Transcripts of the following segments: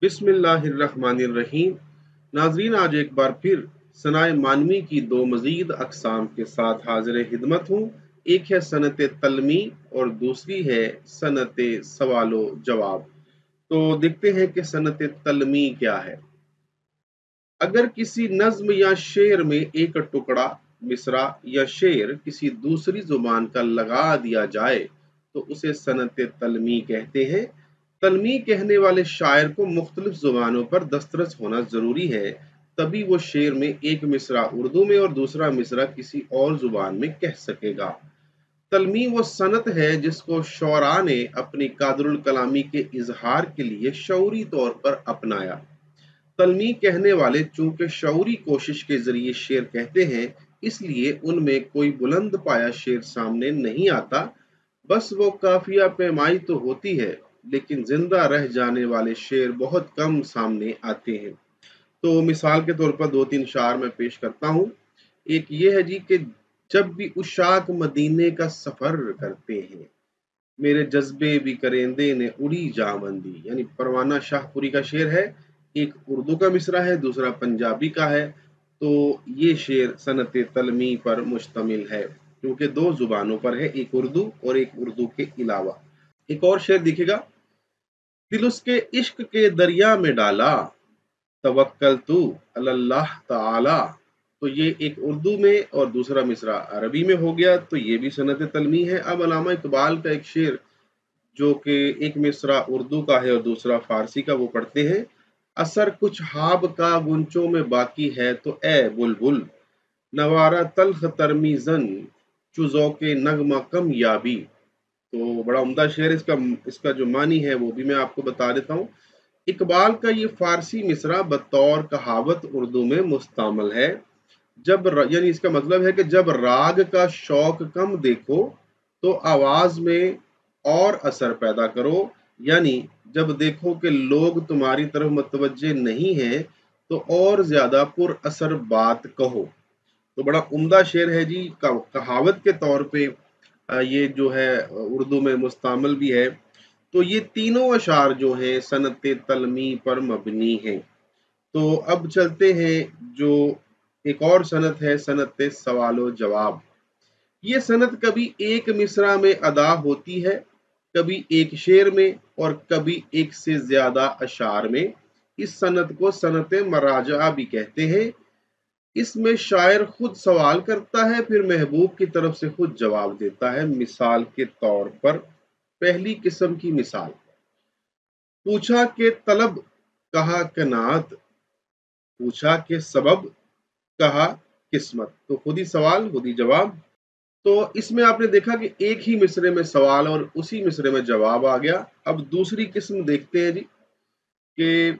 बिस्मिल्लाहिर्रहमानिर्रहीम। नाजरीन, आज एक बार फिर सनाए मानवी की दो मजीद अकसाम के साथ हाजिर खिदमत हूँ। एक है सनत तलमी और दूसरी है सनत सवालो जवाब। तो देखते हैं कि सनत तलमी क्या है। अगर किसी नज्म या शेर में एक टुकड़ा, मिसरा या शेर किसी दूसरी जुबान का लगा दिया जाए तो उसे सनत तलमी कहते हैं। तलमी कहने वाले शायर को मुख्तलिफ जुबानों पर दस्तरस होना जरूरी है, तभी वो शेर में एक मिसरा उर्दू में और दूसरा मिसरा किसी और जुबान में कह सकेगा। तलमी वो सनत है जिसको शौरा ने अपनी कादरुल कलामी के इजहार के लिए शौरी तौर पर अपनाया। तलमी कहने वाले चूंकि शऊरी कोशिश के जरिए शेर कहते हैं, इसलिए उनमें कोई बुलंद पाया शेर सामने नहीं आता। बस वो काफिया पैमाई तो होती है, लेकिन जिंदा रह जाने वाले शेर बहुत कम सामने आते हैं। तो मिसाल के तौर पर दो तीन शार मैं पेश करता हूँ। एक ये है जी कि जब भी उशाक मदीने का सफर करते हैं, मेरे जज्बे भी करेंदे ने उड़ी जामंदी, यानी परवाना शाहपुरी का शेर है। एक उर्दू का मिसरा है, दूसरा पंजाबी का है। तो ये शेर सनत तलमी पर मुश्तमिल है, क्योंकि दो जुबानों पर है, एक उर्दू और एक उर्दू के अलावा। एक और शेर दिखेगा, दिल उसके इश्क के दरिया में डाला, तवक्कल तू अल्लाह ताला। तो ये एक उर्दू में और दूसरा मिसरा अरबी में हो गया, तो ये भी सनत तलमी है। अब अल्लामा इकबाल का एक शेर जो कि एक मिसरा उर्दू का है और दूसरा फारसी का, वो पढ़ते हैं। असर कुछ हाब का गुंचों में बाकी है तो ए बुलबुल, नवारा तल्ख तरमीजन चुजो के नगमा कम याबी। तो बड़ा उम्दा शेर। इसका जो मानी है वो भी मैं आपको बता देता हूँ। इकबाल का ये फारसी मिसरा बतौर कहावत उर्दू में मुस्तामल है। यानी इसका मतलब है कि जब राग का शौक कम देखो तो आवाज में और असर पैदा करो, यानी जब देखो कि लोग तुम्हारी तरफ मुतवज्जे नहीं हैं तो और ज्यादा पुर असर बात कहो। तो बड़ा उम्दा शेर है जी, कहावत के तौर पे ये जो है उर्दू में मुस्तामल भी है। तो ये तीनों अशार जो हैं सनत तलमी पर मबनी हैं। तो अब चलते हैं जो एक और सनत है, सनत सवालो जवाब। ये सनत कभी एक मिसरा में अदा होती है, कभी एक शेर में और कभी एक से ज्यादा अशार में। इस सनत को सनत मराजा भी कहते हैं। इसमें शायर खुद सवाल करता है, फिर महबूब की तरफ से खुद जवाब देता है। मिसाल के तौर पर पहली किस्म की मिसाल, पूछा के तलब, कहा कनात, पूछा के सबब, कहा किस्मत। तो खुद ही सवाल खुद ही जवाब। तो इसमें आपने देखा कि एक ही मिसरे में सवाल और उसी मिसरे में जवाब आ गया। अब दूसरी किस्म देखते हैं जी कि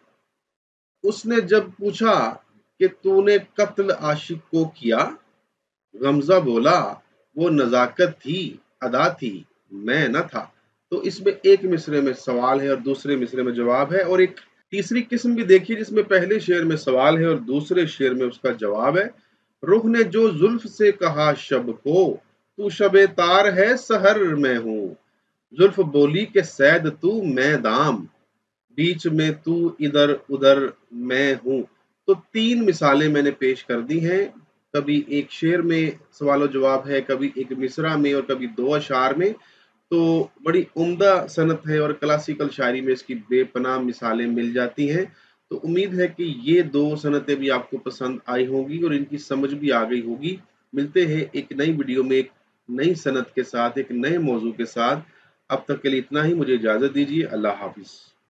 उसने जब पूछा कि तूने कत्ल आशिक को किया, गमजा बोला वो नजाकत थी, अदा थी, मैं न था। तो इसमें एक मिसरे में सवाल है और दूसरे मिसरे में जवाब है। और एक तीसरी किस्म भी देखिए जिसमें पहले शेर में सवाल है और दूसरे शेर में उसका जवाब है। रुख ने जो जुल्फ से कहा शब को, तू शबे तार है सहर में हूँ, जुल्फ बोली के सैद तू मैं दाम, बीच में तू इधर उधर मैं हूँ। तो तीन मिसालें मैंने पेश कर दी हैं। कभी एक शेर में सवाल जवाब है, कभी एक मिसरा में और कभी दो अशार में। तो बड़ी उम्दा सनत है और क्लासिकल शायरी में इसकी बेपनाह मिसालें मिल जाती हैं। तो उम्मीद है कि ये दो सनतें भी आपको पसंद आई होंगी और इनकी समझ भी आ गई होगी। मिलते हैं एक नई वीडियो में एक नई सनत के साथ, एक नए मौजू के साथ। अब तक के लिए इतना ही, मुझे इजाजत दीजिए। अल्लाह हाफिज।